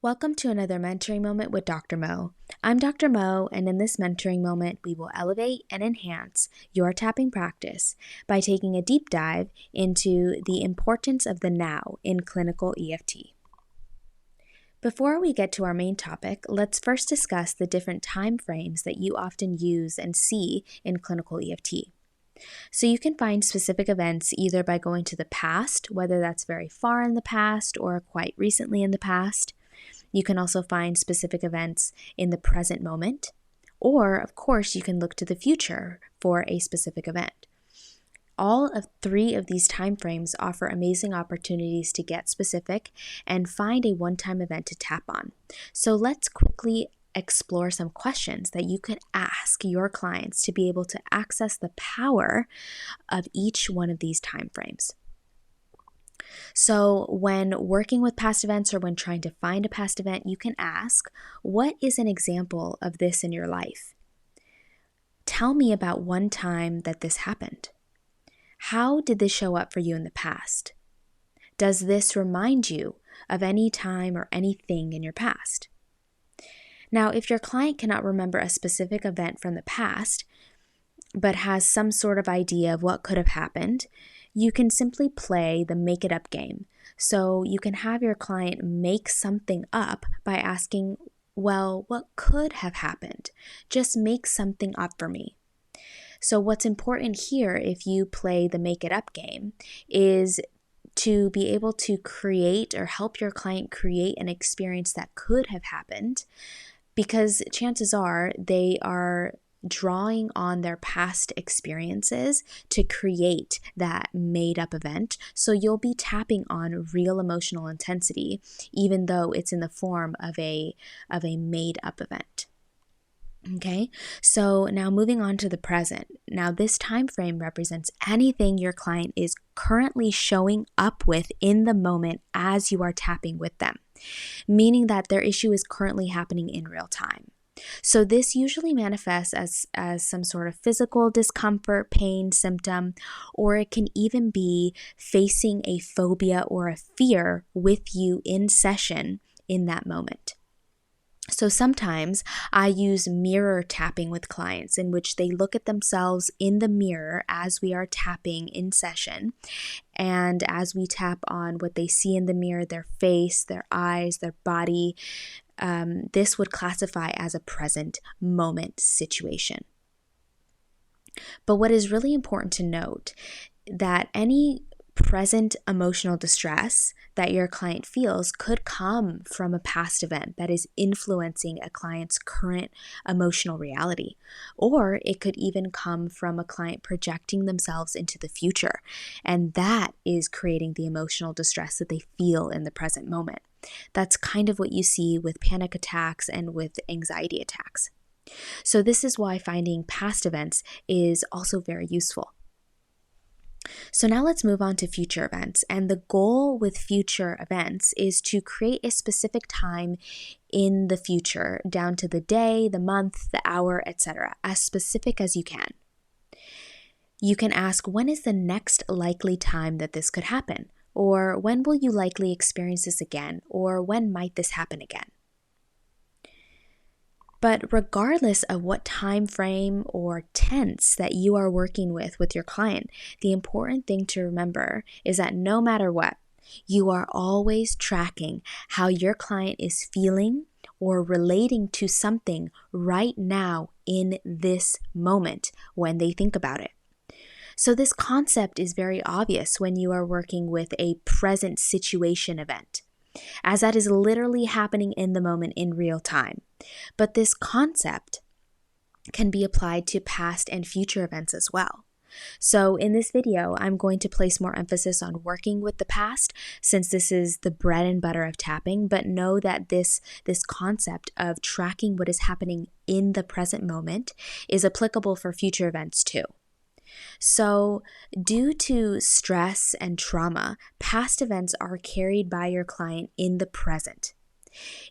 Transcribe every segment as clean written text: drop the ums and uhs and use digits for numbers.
Welcome to another mentoring moment with Dr. Mo. I'm Dr. Mo, and in this mentoring moment, we will elevate and enhance your tapping practice by taking a deep dive into the importance of the now in clinical EFT. Before we get to our main topic, let's first discuss the different time frames that you often use and see in clinical EFT. So you can find specific events either by going to the past, whether that's very far in the past or quite recently in the past. You can also find specific events in the present moment, or of course, you can look to the future for a specific event. All of three of these time frames offer amazing opportunities to get specific and find a one-time event to tap on. So let's quickly explore some questions that you could ask your clients to be able to access the power of each one of these time frames. So when working with past events or when trying to find a past event, you can ask, what is an example of this in your life? Tell me about one time that this happened. How did this show up for you in the past? Does this remind you of any time or anything in your past? Now, if your client cannot remember a specific event from the past, but has some sort of idea of what could have happened, you can simply play the make it up game. So you can have your client make something up by asking, well, what could have happened? Just make something up for me. So what's important here, if you play the make it up game, is to be able to create or help your client create an experience that could have happened, because chances are they are drawing on their past experiences to create that made-up event. So you'll be tapping on real emotional intensity, even though it's in the form of a made-up event. Okay, so now moving on to the present. Now this time frame represents anything your client is currently showing up with in the moment as you are tapping with them, meaning that their issue is currently happening in real time. So this usually manifests as some sort of physical discomfort, pain, symptom, or it can even be facing a phobia or a fear with you in session in that moment. So sometimes I use mirror tapping with clients in which they look at themselves in the mirror as we are tapping in session. And as we tap on what they see in the mirror, their face, their eyes, their body, this would classify as a present moment situation. But what is really important to note, that any present emotional distress that your client feels could come from a past event that is influencing a client's current emotional reality, or it could even come from a client projecting themselves into the future, and that is creating the emotional distress that they feel in the present moment. That's kind of what you see with panic attacks and with anxiety attacks. So this is why finding past events is also very useful. So now let's move on to future events. And the goal with future events is to create a specific time in the future, down to the day, the month, the hour, etc., as specific as you can. You can ask, when is the next likely time that this could happen? Or when will you likely experience this again? Or when might this happen again? But regardless of what time frame or tense that you are working with your client, the important thing to remember is that no matter what, you are always tracking how your client is feeling or relating to something right now in this moment when they think about it. So this concept is very obvious when you are working with a present situation event, as that is literally happening in the moment in real time. But this concept can be applied to past and future events as well. So in this video, I'm going to place more emphasis on working with the past, since this is the bread and butter of tapping, but know that this concept of tracking what is happening in the present moment is applicable for future events too. So, due to stress and trauma, past events are carried by your client in the present,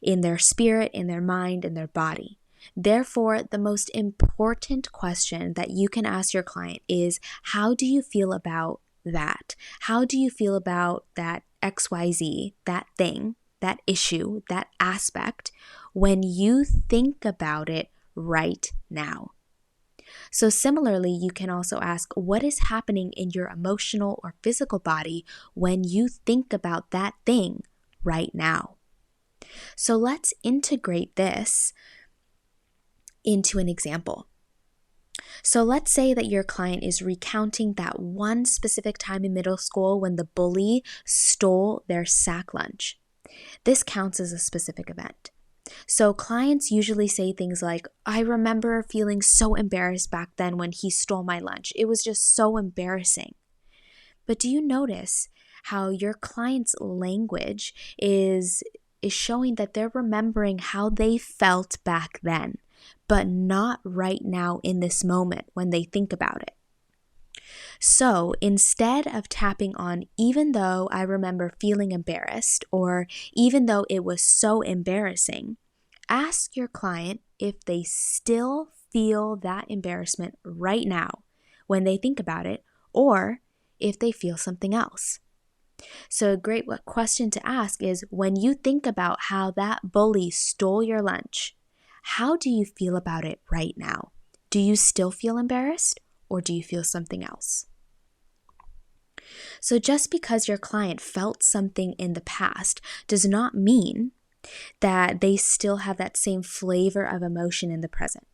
in their spirit, in their mind, in their body. Therefore, the most important question that you can ask your client is, how do you feel about that? How do you feel about that XYZ, that thing? that issue, that aspect, when you think about it right now. So similarly, you can also ask, what is happening in your emotional or physical body when you think about that thing right now? So let's integrate this into an example. So let's say that your client is recounting that one specific time in middle school when the bully stole their sack lunch. This counts as a specific event. So clients usually say things like, I remember feeling so embarrassed back then when he stole my lunch. It was just so embarrassing. But do you notice how your client's language is showing that they're remembering how they felt back then, but not right now in this moment when they think about it? So instead of tapping on, even though I remember feeling embarrassed, or even though it was so embarrassing, ask your client if they still feel that embarrassment right now when they think about it, or if they feel something else. So a great question to ask is, when you think about how that bully stole your lunch, how do you feel about it right now? Do you still feel embarrassed, or do you feel something else? So just because your client felt something in the past does not mean that they still have that same flavor of emotion in the present.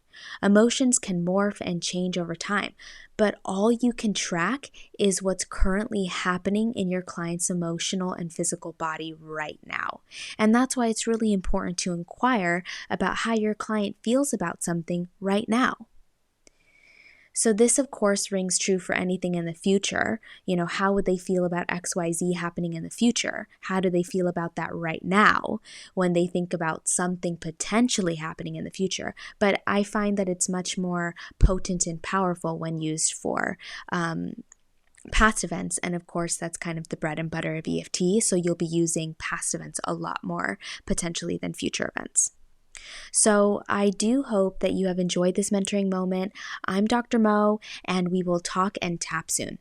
Emotions can morph and change over time, but all you can track is what's currently happening in your client's emotional and physical body right now. And that's why it's really important to inquire about how your client feels about something right now. So this, of course, rings true for anything in the future. How would they feel about XYZ happening in the future? How do they feel about that right now when they think about something potentially happening in the future? But I find that it's much more potent and powerful when used for past events. And of course, that's kind of the bread and butter of EFT. So you'll be using past events a lot more potentially than future events. So I do hope that you have enjoyed this mentoring moment. I'm Dr. Mo, and we will talk and tap soon.